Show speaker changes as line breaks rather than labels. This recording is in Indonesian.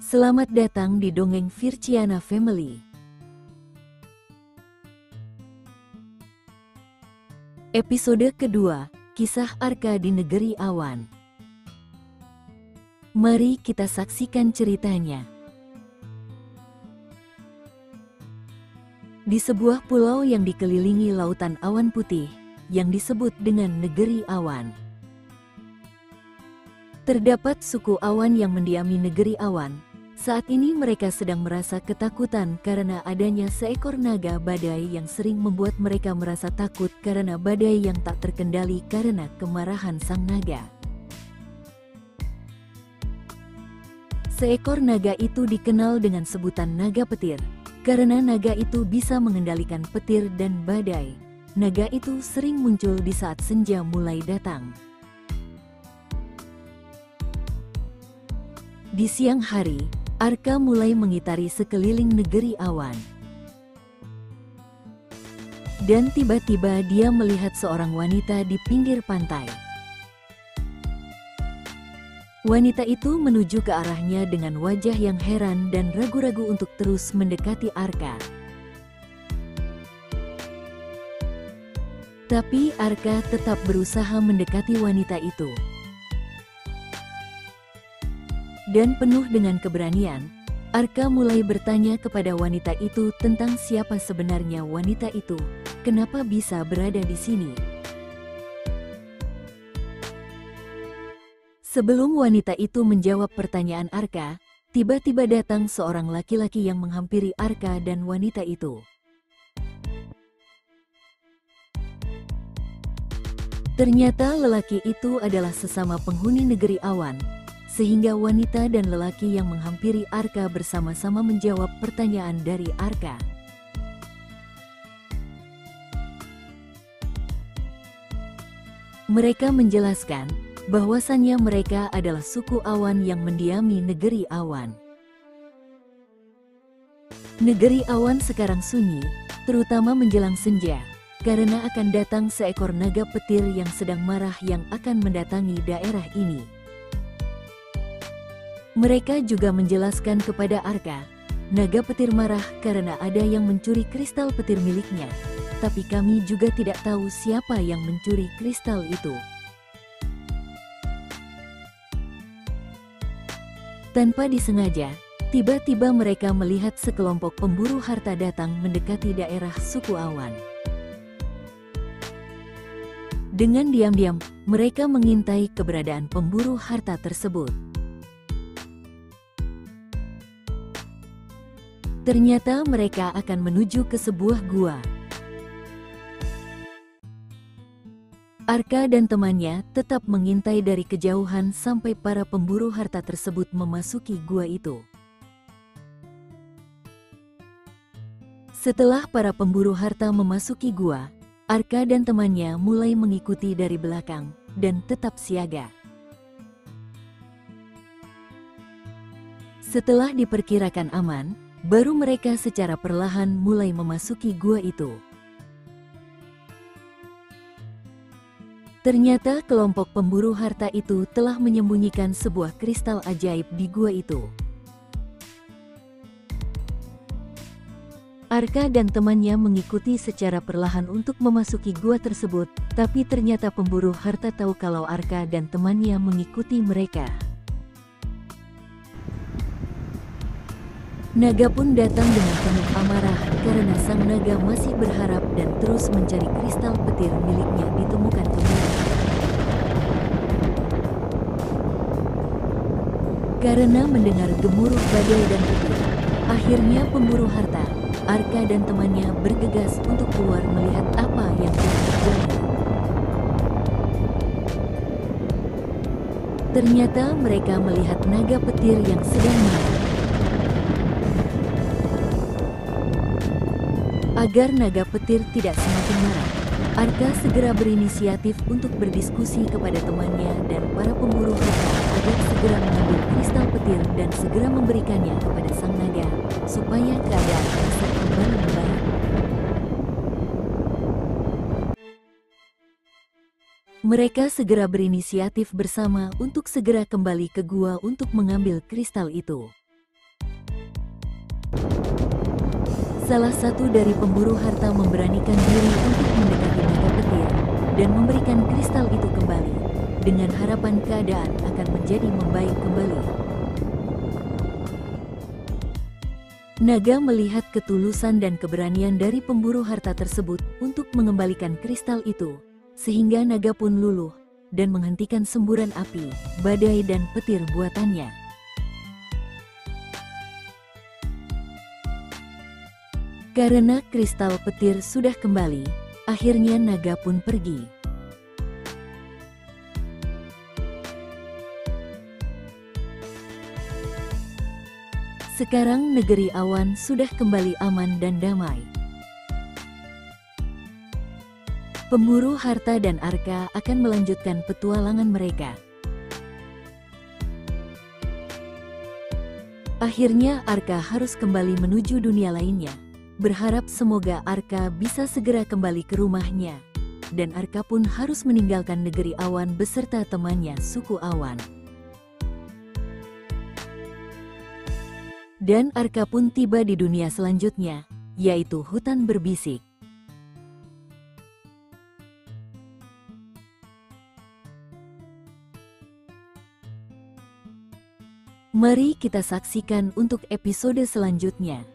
Selamat datang di Dongeng Virciana Family. Episode kedua, Kisah Arka di Negeri Awan. Mari kita saksikan ceritanya. Di sebuah pulau yang dikelilingi lautan awan putih, yang disebut dengan Negeri Awan, terdapat suku awan yang mendiami Negeri Awan. Saat ini mereka sedang merasa ketakutan karena adanya seekor naga badai yang sering membuat mereka merasa takut karena badai yang tak terkendali karena kemarahan sang naga. Seekor naga itu dikenal dengan sebutan naga petir, karena naga itu bisa mengendalikan petir dan badai. Naga itu sering muncul di saat senja mulai datang. Di siang hari, Arka mulai mengitari sekeliling Negeri Awan. Dan tiba-tiba dia melihat seorang wanita di pinggir pantai. Wanita itu menuju ke arahnya dengan wajah yang heran dan ragu-ragu untuk terus mendekati Arka. Tapi Arka tetap berusaha mendekati wanita itu. Dan penuh dengan keberanian, Arka mulai bertanya kepada wanita itu tentang siapa sebenarnya wanita itu, kenapa bisa berada di sini. Sebelum wanita itu menjawab pertanyaan Arka, tiba-tiba datang seorang laki-laki yang menghampiri Arka dan wanita itu. Ternyata lelaki itu adalah sesama penghuni Negeri Awan, sehingga wanita dan lelaki yang menghampiri Arka bersama-sama menjawab pertanyaan dari Arka. Mereka menjelaskan bahwasannya mereka adalah suku awan yang mendiami Negeri Awan. Negeri Awan sekarang sunyi, terutama menjelang senja, karena akan datang seekor naga petir yang sedang marah yang akan mendatangi daerah ini. Mereka juga menjelaskan kepada Arka, naga petir marah karena ada yang mencuri kristal petir miliknya, tapi kami juga tidak tahu siapa yang mencuri kristal itu. Tanpa disengaja, tiba-tiba mereka melihat sekelompok pemburu harta datang mendekati daerah suku awan. Dengan diam-diam, mereka mengintai keberadaan pemburu harta tersebut. Ternyata mereka akan menuju ke sebuah gua. Arka dan temannya tetap mengintai dari kejauhan sampai para pemburu harta tersebut memasuki gua itu. Setelah para pemburu harta memasuki gua, Arka dan temannya mulai mengikuti dari belakang dan tetap siaga. Setelah diperkirakan aman, baru mereka secara perlahan mulai memasuki gua itu. Ternyata kelompok pemburu harta itu telah menyembunyikan sebuah kristal ajaib di gua itu. Arka dan temannya mengikuti secara perlahan untuk memasuki gua tersebut, tapi ternyata pemburu harta tahu kalau Arka dan temannya mengikuti mereka. Naga pun datang dengan penuh amarah karena sang naga masih berharap dan terus mencari kristal petir miliknya ditemukan kembali. Karena mendengar gemuruh badai dan petir, akhirnya pemburu harta, Arka dan temannya bergegas untuk keluar melihat apa yang terjadi. Ternyata mereka melihat naga petir yang sedang marah. Agar naga petir tidak semakin marah, Arka segera berinisiatif untuk berdiskusi kepada temannya dan para pemburu harta agar segera mengambil kristal petir dan segera memberikannya kepada sang naga, supaya keadaan bisa kembali membaik. Mereka segera berinisiatif bersama untuk segera kembali ke gua untuk mengambil kristal itu. Salah satu dari pemburu harta memberanikan diri untuk mendekati naga petir dan memberikan kristal itu kembali, dengan harapan keadaan akan menjadi membaik kembali. Naga melihat ketulusan dan keberanian dari pemburu harta tersebut untuk mengembalikan kristal itu, sehingga naga pun luluh dan menghentikan semburan api, badai dan petir buatannya. Karena kristal petir sudah kembali, akhirnya naga pun pergi. Sekarang negeri awan sudah kembali aman dan damai. Pemburu harta dan Arka akan melanjutkan petualangan mereka. Akhirnya Arka harus kembali menuju dunia lainnya. Berharap semoga Arka bisa segera kembali ke rumahnya. Dan Arka pun harus meninggalkan negeri awan beserta temannya suku awan. Dan Arka pun tiba di dunia selanjutnya, yaitu hutan berbisik. Mari kita saksikan untuk episode selanjutnya.